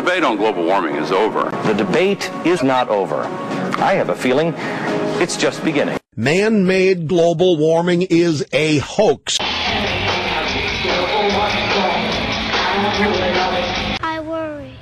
debate on global warming is over. The debate is not over. I have a feeling it's just beginning. Man-made global warming is a hoax. I worry.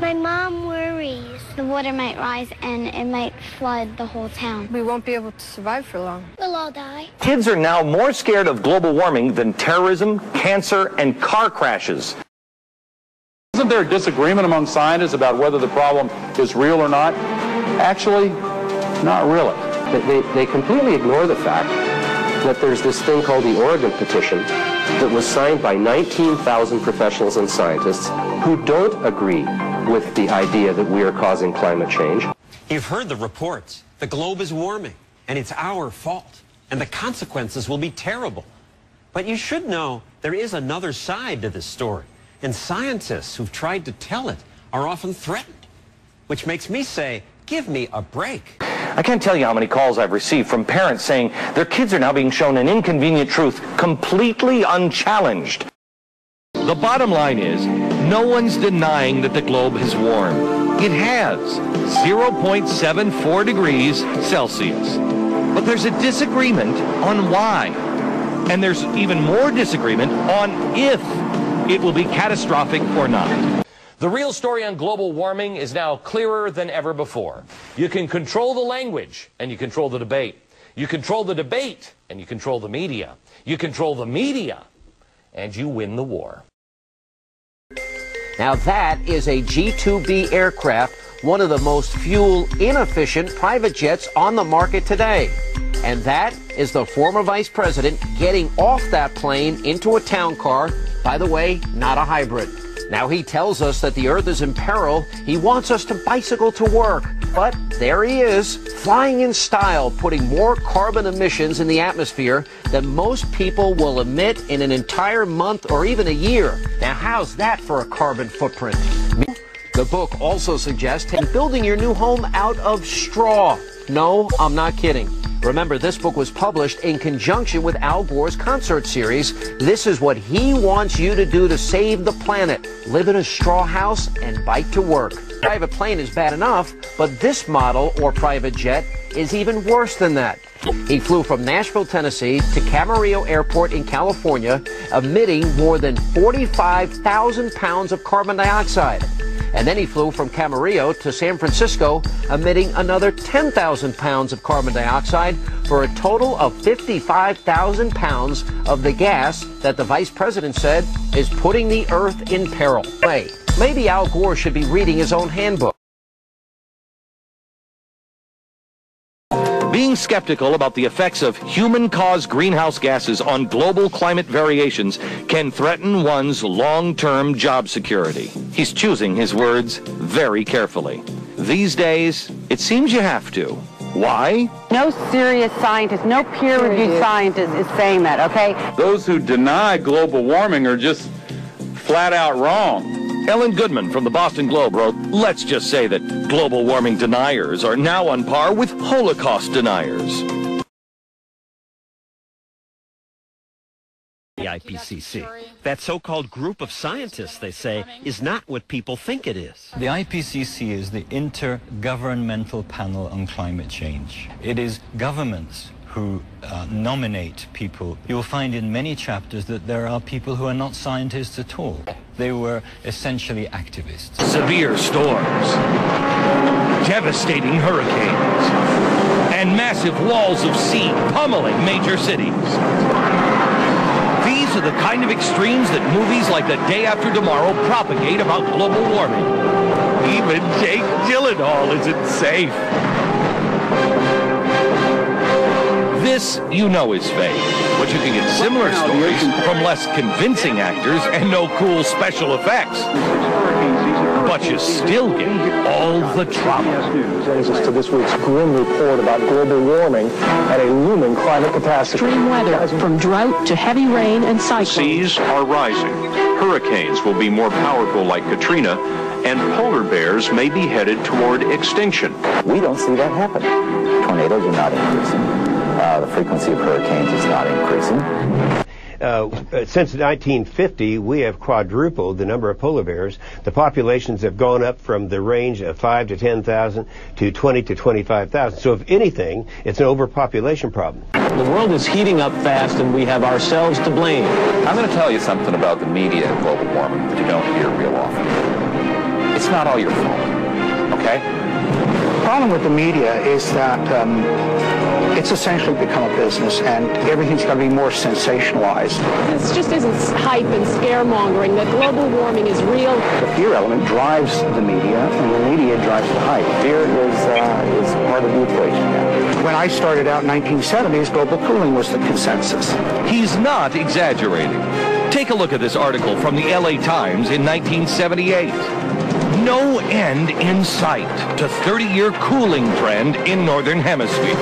My mom worries. The water might rise and it might flood the whole town. We won't be able to survive for long. We'll all die. Kids are now more scared of global warming than terrorism, cancer, and car crashes. Isn't there a disagreement among scientists about whether the problem is real or not? Actually, not really. They completely ignore the fact that there's this thing called the Oregon Petition that was signed by 19,000 professionals and scientists who don't agree with the idea that we are causing climate change. You've heard the reports. The globe is warming, and it's our fault, and the consequences will be terrible. But you should know there is another side to this story, and scientists who've tried to tell it are often threatened, which makes me say, give me a break. I can't tell you how many calls I've received from parents saying their kids are now being shown an inconvenient truth completely unchallenged. The bottom line is, no one's denying that the globe has warmed. It has, 0.74 degrees Celsius. But there's a disagreement on why. And there's even more disagreement on if it will be catastrophic or not. The real story on global warming is now clearer than ever before. You can control the language, and you control the debate. You control the debate, and you control the media. You control the media, and you win the war. Now that is a G-2B aircraft, one of the most fuel-inefficient private jets on the market today. And that is the former vice president getting off that plane into a town car, by the way, not a hybrid. Now he tells us that the Earth is in peril. He wants us to bicycle to work. But there he is, flying in style, putting more carbon emissions in the atmosphere than most people will emit in an entire month or even a year. Now how's that for a carbon footprint? The book also suggests building your new home out of straw. No, I'm not kidding. Remember, this book was published in conjunction with Al Gore's concert series. This is what he wants you to do to save the planet. Live in a straw house and bike to work. Private plane is bad enough, but this model or private jet is even worse than that. He flew from Nashville, Tennessee to Camarillo Airport in California, emitting more than 45,000 pounds of carbon dioxide. And then he flew from Camarillo to San Francisco, emitting another 10,000 pounds of carbon dioxide for a total of 55,000 pounds of the gas that the vice president said is putting the Earth in peril. Wait, maybe Al Gore should be reading his own handbook. Being skeptical about the effects of human-caused greenhouse gases on global climate variations can threaten one's long-term job security. He's choosing his words very carefully. These days, it seems you have to. Why? No serious scientist, no peer-reviewed scientist is saying that, okay? Those who deny global warming are just flat out wrong. Ellen Goodman from the Boston Globe wrote, let's just say that global warming deniers are now on par with Holocaust deniers. The IPCC. That so-called group of scientists, they say, is not what people think it is. The IPCC is the Intergovernmental Panel on Climate Change. It is governments who nominate people. You'll find in many chapters that there are people who are not scientists at all. They were essentially activists. Severe storms, devastating hurricanes, and massive walls of sea pummeling major cities. These are the kind of extremes that movies like The Day After Tomorrow propagate about global warming. Even Jake Gyllenhaal isn't safe. This, you know, is fake, but you can get similar stories from less convincing actors and no cool special effects. But you still get all the trauma. Brings us to this week's grim report about global warming and a looming climate catastrophe. Extreme weather, from drought to heavy rain and cyclones. Seas are rising. Hurricanes will be more powerful like Katrina, and polar bears may be headed toward extinction. We don't see that happening. Tornadoes are not increasing. The frequency of hurricanes is not increasing. since 1950, we have quadrupled the number of polar bears. The populations have gone up from the range of 5 to 10,000 to 20 to 25,000. So if anything, it's an overpopulation problem. The world is heating up fast, and we have ourselves to blame. I'm going to tell you something about the media and global warming that you don't hear real often. It's not all your fault, okay? The problem with the media is that it's essentially become a business, and everything's got to be more sensationalized. This just isn't hype and scaremongering that global warming is real. The fear element drives the media, and the media drives the hype. Fear is part of the equation. When I started out in 1970s, global cooling was the consensus. He's not exaggerating. Take a look at this article from the LA Times in 1978. No end in sight to 30-year cooling trend in Northern Hemisphere.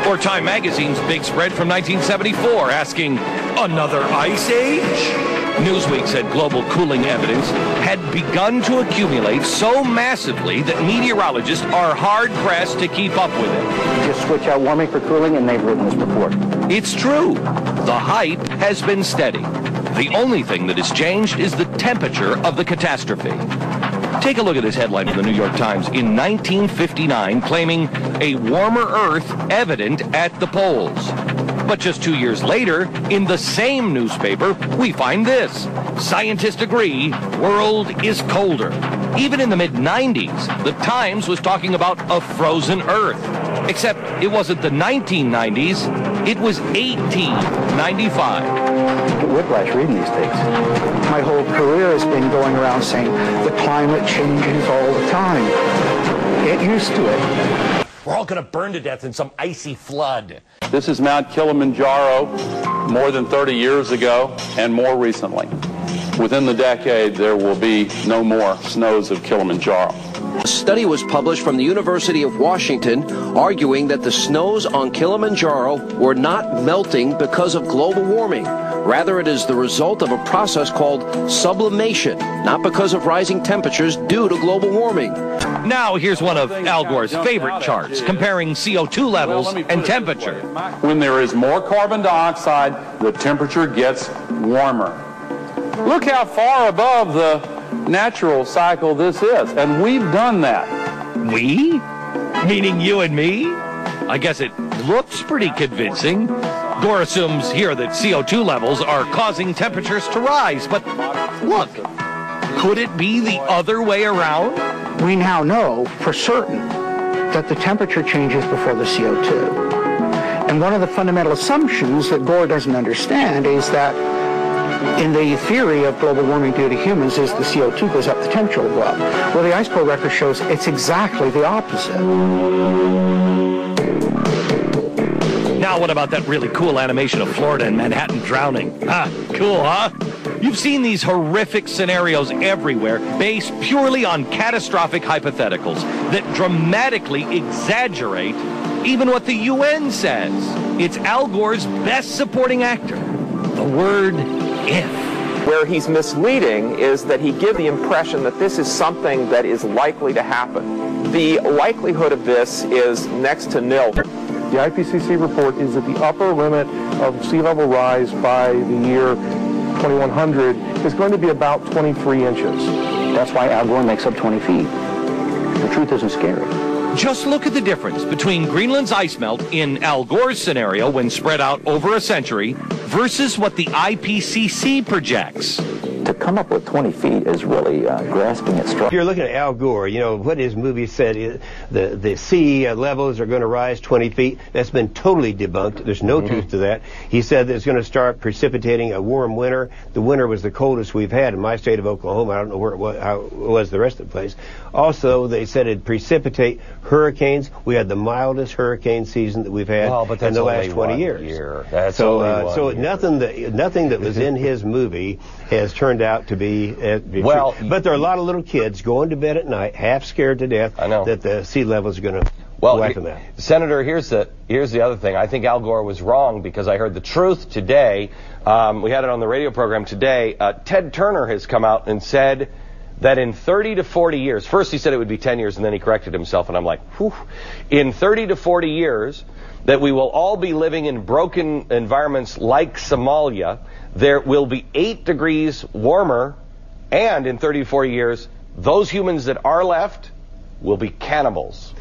Or Time Magazine's big spread from 1974 asking, another ice age? Newsweek said global cooling evidence had begun to accumulate so massively that meteorologists are hard-pressed to keep up with it. Just switch out warming for cooling, and they've written this report. It's true. The hype has been steady. The only thing that has changed is the temperature of the catastrophe. Take a look at this headline in the New York Times in 1959 claiming a warmer Earth evident at the poles. But just 2 years later, in the same newspaper, we find this. Scientists agree, world is colder. Even in the mid-90s, the Times was talking about a frozen Earth. Except it wasn't the 1990s, it was 1895. Get whiplash reading these things. My whole career has been going around saying the climate changes all the time. Get used to it. We're all going to burn to death in some icy flood. This is Mount Kilimanjaro more than 30 years ago and more recently. Within the decade, there will be no more snows of Kilimanjaro. A study was published from the University of Washington arguing that the snows on Kilimanjaro were not melting because of global warming. Rather, it is the result of a process called sublimation, not because of rising temperatures due to global warming. Now, here's one of Al Gore's favorite charts, comparing CO2 levels and temperature. When there is more carbon dioxide, the temperature gets warmer. Look how far above the natural cycle this is, and we've done that. We? Meaning you and me? I guess it looks pretty convincing. Gore assumes here that CO2 levels are causing temperatures to rise, but look, could it be the other way around? We now know for certain that the temperature changes before the CO2. And one of the fundamental assumptions that Gore doesn't understand is that in the theory of global warming due to humans is the CO2 goes up, the temperature will go up. Well, the ice core record shows it's exactly the opposite. Now what about that really cool animation of Florida and Manhattan drowning? Cool, huh? You've seen these horrific scenarios everywhere based purely on catastrophic hypotheticals that dramatically exaggerate even what the UN says. It's Al Gore's best supporting actor. The word if. Where he's misleading is that he gives the impression that this is something that is likely to happen. The likelihood of this is next to nil. The IPCC report is that the upper limit of sea level rise by the year 2100 is going to be about 23 inches. That's why Al Gore makes up 20 feet. The truth isn't scary. Just look at the difference between Greenland's ice melt in Al Gore's scenario when spread out over a century versus what the IPCC projects. To come up with 20 feet is really grasping at straws. If you're looking at Al Gore, you know, what his movie said is the sea levels are going to rise 20 feet. That's been totally debunked. There's no truth to that. He said that it's going to start precipitating a warm winter. The winter was the coldest we've had in my state of Oklahoma. I don't know where it was, how it was the rest of the place. Also, they said it'd precipitate hurricanes. We had the mildest hurricane season that we've had in the last 20 years. That's so only nothing that was in his movie has turned out to be well, but there are a lot of little kids going to bed at night half scared to death that the sea levels are going to wipe them out. Senator, here's the other thing. I think Al Gore was wrong because I heard the truth today. We had it on the radio program today. Ted Turner has come out and said that in 30 to 40 years, first he said it would be 10 years and then he corrected himself, and I'm like, whew, in 30 to 40 years, that we will all be living in broken environments like Somalia. There will be 8 degrees warmer, and in 30 to 40 years, those humans that are left will be cannibals.